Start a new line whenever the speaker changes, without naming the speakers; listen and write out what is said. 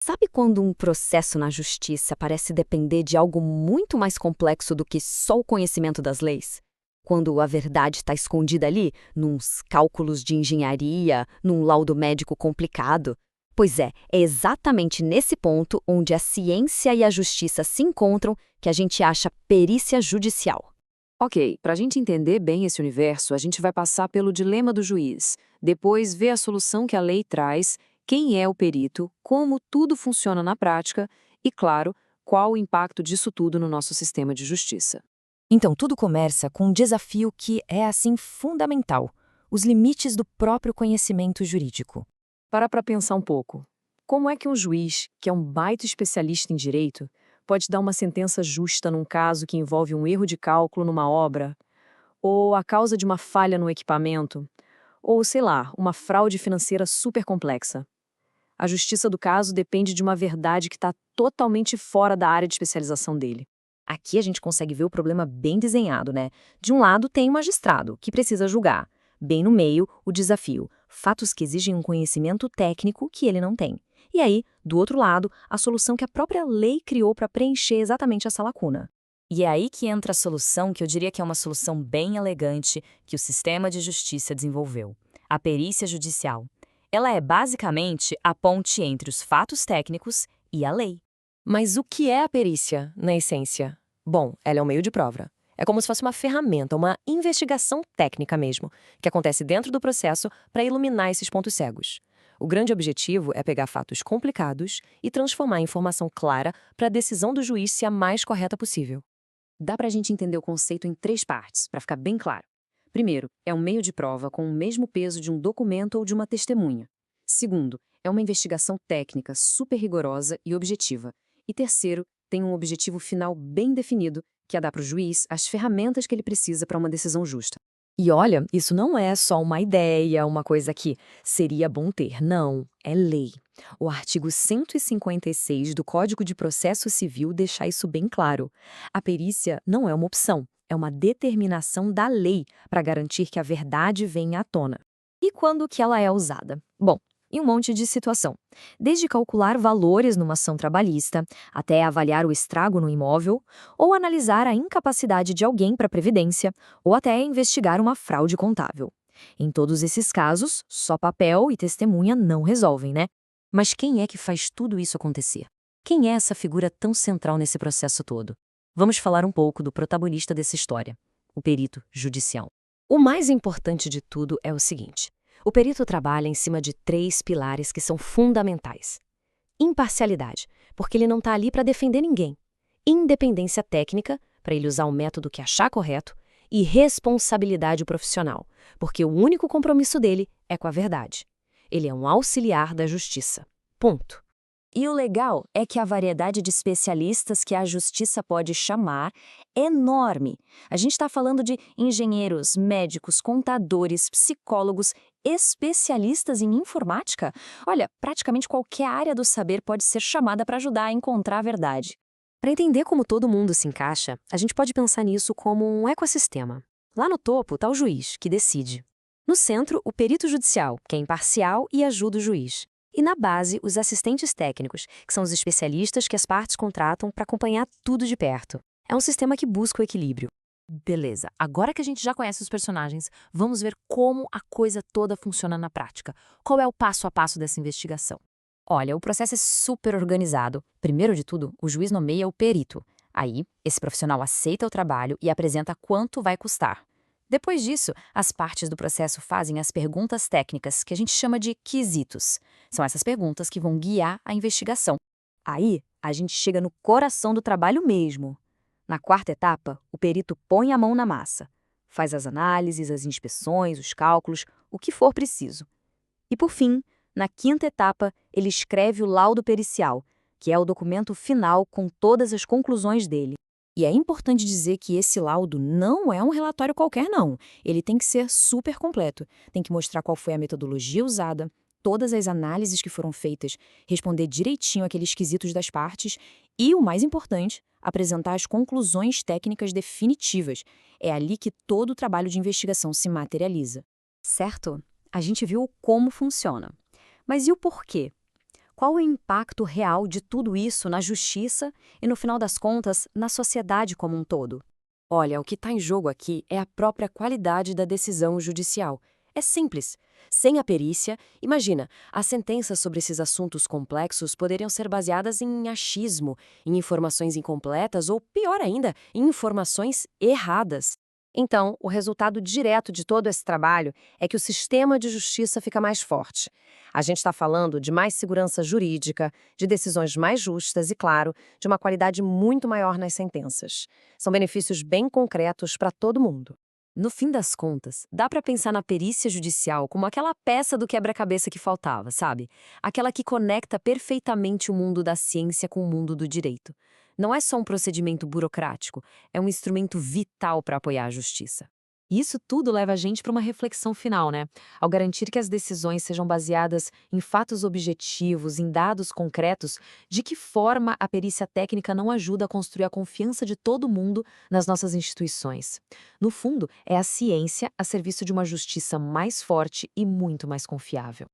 Sabe quando um processo na justiça parece depender de algo muito mais complexo do que só o conhecimento das leis? Quando a verdade está escondida ali, nos cálculos de engenharia, num laudo médico complicado? Pois é exatamente nesse ponto onde a ciência e a justiça se encontram que a gente acha perícia judicial.
Ok, para a gente entender bem esse universo, a gente vai passar pelo dilema do juiz, depois ver a solução que a lei traz, quem é o perito, como tudo funciona na prática e, claro, qual o impacto disso tudo no nosso sistema de justiça.
Então, tudo começa com um desafio que é, assim, fundamental: os limites do próprio conhecimento jurídico.
Para pensar um pouco. Como é que um juiz, que é um baita especialista em direito, pode dar uma sentença justa num caso que envolve um erro de cálculo numa obra, ou a causa de uma falha no equipamento, ou, sei lá, uma fraude financeira super complexa? A justiça do caso depende de uma verdade que está totalmente fora da área de especialização dele.
Aqui a gente consegue ver o problema bem desenhado, né? De um lado tem o magistrado, que precisa julgar. Bem no meio, o desafio: fatos que exigem um conhecimento técnico que ele não tem. E aí, do outro lado, a solução que a própria lei criou para preencher exatamente essa lacuna. E é aí que entra a solução que eu diria que é uma solução bem elegante que o sistema de justiça desenvolveu: a perícia judicial. Ela é basicamente a ponte entre os fatos técnicos e a lei.
Mas o que é a perícia, na essência? Bom, ela é um meio de prova. É como se fosse uma ferramenta, uma investigação técnica mesmo, que acontece dentro do processo para iluminar esses pontos cegos. O grande objetivo é pegar fatos complicados e transformar em informação clara para a decisão do juiz ser a mais correta possível.
Dá para a gente entender o conceito em três partes, para ficar bem claro. Primeiro, é um meio de prova com o mesmo peso de um documento ou de uma testemunha. Segundo, é uma investigação técnica super rigorosa e objetiva. E terceiro, tem um objetivo final bem definido, que é dar para o juiz as ferramentas que ele precisa para uma decisão justa.
E olha, isso não é só uma ideia, uma coisa que seria bom ter. Não, é lei. O artigo 156 do Código de Processo Civil deixa isso bem claro. A perícia não é uma opção, é uma determinação da lei para garantir que a verdade venha à tona. E quando que ela é usada? Bom, em um monte de situação. Desde calcular valores numa ação trabalhista, até avaliar o estrago no imóvel, ou analisar a incapacidade de alguém para a previdência, ou até investigar uma fraude contábil. Em todos esses casos, só papel e testemunha não resolvem, né? Mas quem é que faz tudo isso acontecer? Quem é essa figura tão central nesse processo todo? Vamos falar um pouco do protagonista dessa história: o perito judicial. O mais importante de tudo é o seguinte: o perito trabalha em cima de três pilares que são fundamentais. Imparcialidade, porque ele não está ali para defender ninguém. Independência técnica, para ele usar o método que achar correto. E responsabilidade profissional, porque o único compromisso dele é com a verdade. Ele é um auxiliar da justiça. Ponto.
E o legal é que a variedade de especialistas que a justiça pode chamar é enorme. A gente está falando de engenheiros, médicos, contadores, psicólogos, especialistas em informática. Olha, praticamente qualquer área do saber pode ser chamada para ajudar a encontrar a verdade.
Para entender como todo mundo se encaixa, a gente pode pensar nisso como um ecossistema. Lá no topo está o juiz, que decide. No centro, o perito judicial, que é imparcial e ajuda o juiz. E na base, os assistentes técnicos, que são os especialistas que as partes contratam para acompanhar tudo de perto. É um sistema que busca o equilíbrio.
Beleza, agora que a gente já conhece os personagens, vamos ver como a coisa toda funciona na prática. Qual é o passo a passo dessa investigação?
Olha, o processo é super organizado. Primeiro de tudo, o juiz nomeia o perito. Aí, esse profissional aceita o trabalho e apresenta quanto vai custar. Depois disso, as partes do processo fazem as perguntas técnicas, que a gente chama de quesitos. São essas perguntas que vão guiar a investigação. Aí, a gente chega no coração do trabalho mesmo. Na quarta etapa, o perito põe a mão na massa. Faz as análises, as inspeções, os cálculos, o que for preciso. E por fim, na quinta etapa, ele escreve o laudo pericial, que é o documento final com todas as conclusões dele. E é importante dizer que esse laudo não é um relatório qualquer, não. Ele tem que ser super completo. Tem que mostrar qual foi a metodologia usada, todas as análises que foram feitas, responder direitinho aqueles quesitos das partes e, o mais importante, apresentar as conclusões técnicas definitivas. É ali que todo o trabalho de investigação se materializa.
Certo? A gente viu como funciona. Mas e o porquê? Qual o impacto real de tudo isso na justiça e, no final das contas, na sociedade como um todo?
Olha, o que está em jogo aqui é a própria qualidade da decisão judicial. É simples. Sem a perícia, imagina, as sentenças sobre esses assuntos complexos poderiam ser baseadas em achismo, em informações incompletas ou, pior ainda, em informações erradas. Então, o resultado direto de todo esse trabalho é que o sistema de justiça fica mais forte. A gente está falando de mais segurança jurídica, de decisões mais justas e, claro, de uma qualidade muito maior nas sentenças. São benefícios bem concretos para todo mundo. No fim das contas, dá para pensar na perícia judicial como aquela peça do quebra-cabeça que faltava, sabe? Aquela que conecta perfeitamente o mundo da ciência com o mundo do direito. Não é só um procedimento burocrático, é um instrumento vital para apoiar a justiça.
Isso tudo leva a gente para uma reflexão final, né? Ao garantir que as decisões sejam baseadas em fatos objetivos, em dados concretos, de que forma a perícia técnica não ajuda a construir a confiança de todo mundo nas nossas instituições? No fundo, é a ciência a serviço de uma justiça mais forte e muito mais confiável.